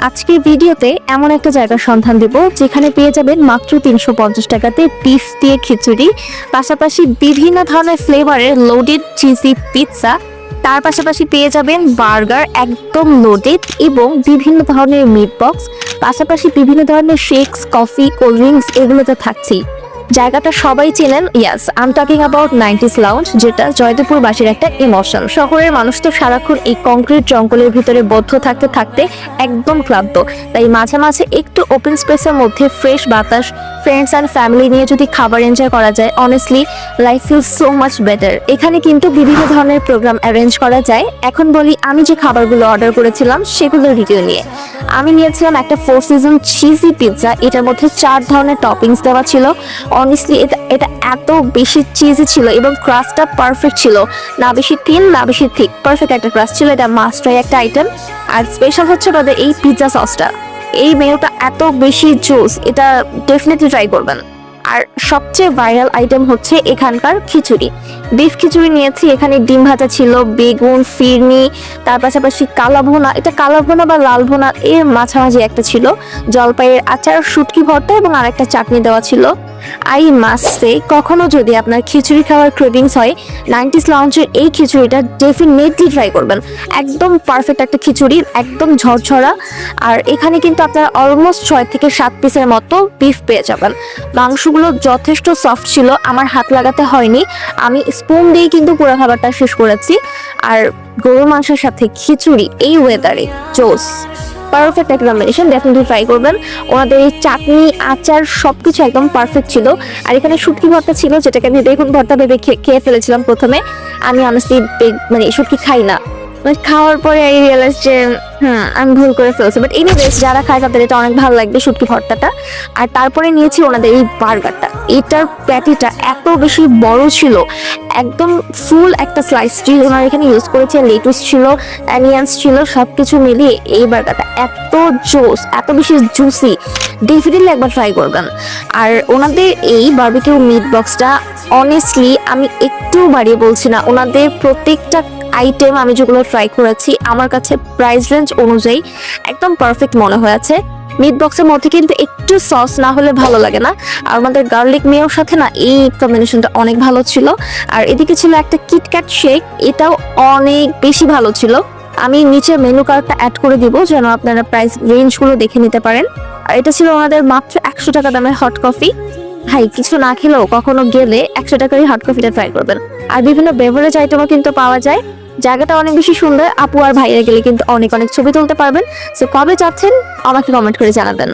আজকের ভিডিওতে এমন একটা জায়গার সন্ধান দেব যেখানে পেয়ে যাবেন মাত্র 350 টাকাতে বিফ দিয়ে খিচুড়ি, পাশাপাশি বিভিন্ন ধরনের ফ্লেভারের লোডেড চিজি পিৎজা, তার পাশাপাশি পেয়ে যাবেন বার্গার একদম লোডেড এবং বিভিন্ন ধরনের মিট বক্স, পাশাপাশি বিভিন্ন ধরনের শেকস, কফি, কোল্ড ড্রিঙ্কস এগুলো তো থাকছেই। জায়গাটা সবাই চেনেন, yes I am talking about 90s lounge, যেটা জয়দেবপুরবাসীর একটা ইমোশন। শহরের মানুষ তো সারাক্ষণ এই কংক্রিট জঙ্গলের ভিতরে বদ্ধ থাকতে থাকতে একদম ক্লান্ত, তাই মাঝে মাঝে একটু ওপেন স্পেসের মধ্যে ফ্রেশ বাতাস, ফ্রেন্ডস অ্যান্ড ফ্যামিলি নিয়ে যদি খাবার এনজয় করা যায়, honestly life feels so much better. এখানে কিন্তু বিভিন্ন ধরনের প্রোগ্রাম অ্যারেঞ্জ করা যায়। এখন বলি আমি যে খাবারগুলো অর্ডার করেছিলাম সেগুলোর রিভিউ নিয়ে। আমি নিয়েছিলাম একটা 4 সিজন চিজি পিৎজা, এটার মধ্যে 4 ধরনের টপিংস দেওয়া ছিল। অনেস্টলি এটা এত বেশি চিজি ছিল এবং ক্রাস্টটা পারফেক্ট ছিল, না বেশি থিন না বেশি থিক, পারফেক্ট একটা ক্রাস্ট ছিল। এটা মাস্ট ট্রাই একটা আইটেম। আর স্পেশাল হচ্ছে আমাদের এই পিৎজা সসটা, এই মেনুটা এত বেশি জুস, এটা ডেফিনেটলি ট্রাই করবেন। আর সবচেয়ে ভাইরাল আইটেম হচ্ছে এখানকার খিচুড়ি, বিফ খিচুড়ি নিয়েছি। এখানে ডিম ভাজা ছিল, বেগুন, ফিরনি, তার পাশাপাশি কালা ভুনা, এটা কালা ভুনা বা লাল ভুনা এর মাঝামাঝি একটা ছিল, জলপাইয়ের আচার, শুটকি ভর্তা এবং আরেকটা চাটনি দেওয়া ছিল। আই মাস্ট সে, কখনো যদি আপনার খিচুড়ি খাওয়ার ক্রেভিংস হয়, 90s লাউঞ্জের এই খিচুড়িটা ডেফিনেটলি ট্রাই করবেন। একদম পারফেক্ট একটা খিচুড়ি, একদম ঝরঝরা। আর এখানে কিন্তু আপনারা অলমোস্ট 6 থেকে 7 পিসের মতো বিফ পেয়ে যাবেন। মাংসগুলো যথেষ্ট সফট ছিল, আমার হাত লাগাতে হয়নি, আমি স্পুন দিয়ে কিন্তু পুরো খাবারটা শেষ করেছি। আর গরুর মাংসের সাথে খিচুড়ি এই ওয়েদারে জোস, পারফেক্ট একটা কম্বিনেশন, ডেফিনেটলি ট্রাই করবেন। ওনাদের এই চাটনি, আচার সবকিছু একদম পারফেক্ট ছিল। আর এখানে শুটকি ভর্তা ছিল, যেটাকে আমি বেগুন ভর্তা ভেবে খেয়ে ফেলেছিলাম প্রথমে। আমি অনেস্টলি মানে শুটকি খাই না, খাওয়ার পরে আই রিয়েলাইজ যে আমি ভুল করে ফেলছি। বাট এনিওয়েজ, যারা খায় তাদের এটা অনেক ভালো লাগবে শুটকি ভর্তাটা। আর তারপরে নিয়েছি ওনাদের এই বার্গারটা, এটার প্যাটিটা এত বেশি বড় ছিল, একদম ফুল একটা স্লাইস চিজ ওনারা এখানে ইউজ করেছে, লেটুস ছিল, অনিয়ন্স ছিল, সবকিছু মিলিয়ে এই বার্গারটা এত জোস, এত বেশি জুসি, ডেফিনেটলি একবার ট্রাই করবেন। আর ওনাদের এই বারবিকিউ মিট বক্সটা অনেস্টলি আমি একটু বাড়িয়ে বলছি না, ওনাদের প্রত্যেকটা আইটেম আমি যেগুলো ট্রাই করেছি আমার কাছে প্রাইস রেঞ্জ অনুযায়ী একদম পারফেক্ট মনে হয়েছে। মিট বক্সের মধ্যে কিন্তু একটু সস না হলে ভালো লাগে না। আর আমাদের গার্লিক মেয়োর সাথে না এই কম্বিনেশনটা অনেক ভালো ছিল। আর এদিকে ছিল একটা কিটক্যাট শেক, এটাও অনেক বেশি ভালো ছিল। আমি নিচে মেনু কার্ডটা অ্যাড করে দিব যেন আপনারা প্রাইস রেঞ্জগুলো দেখে নিতে পারেন। আর এটা ছিল ওনাদের মাত্র 100 টাকা দামের হট কফি। ভাই, কিছু না খেলেও কখনো গেলে 100 টাকারই হট কফিটা ট্রাই করবেন। আর বিভিন্ন বেভারেজ আইটেমও কিন্তু পাওয়া যায়। জায়গাটা অনেক বেশি সুন্দর, আপু আর ভাইয়া গেলে কিন্তু অনেক অনেক ছবি তুলতে পারবেন। সো কবে যাচ্ছেন আমাকে কমেন্ট করে জানাবেন।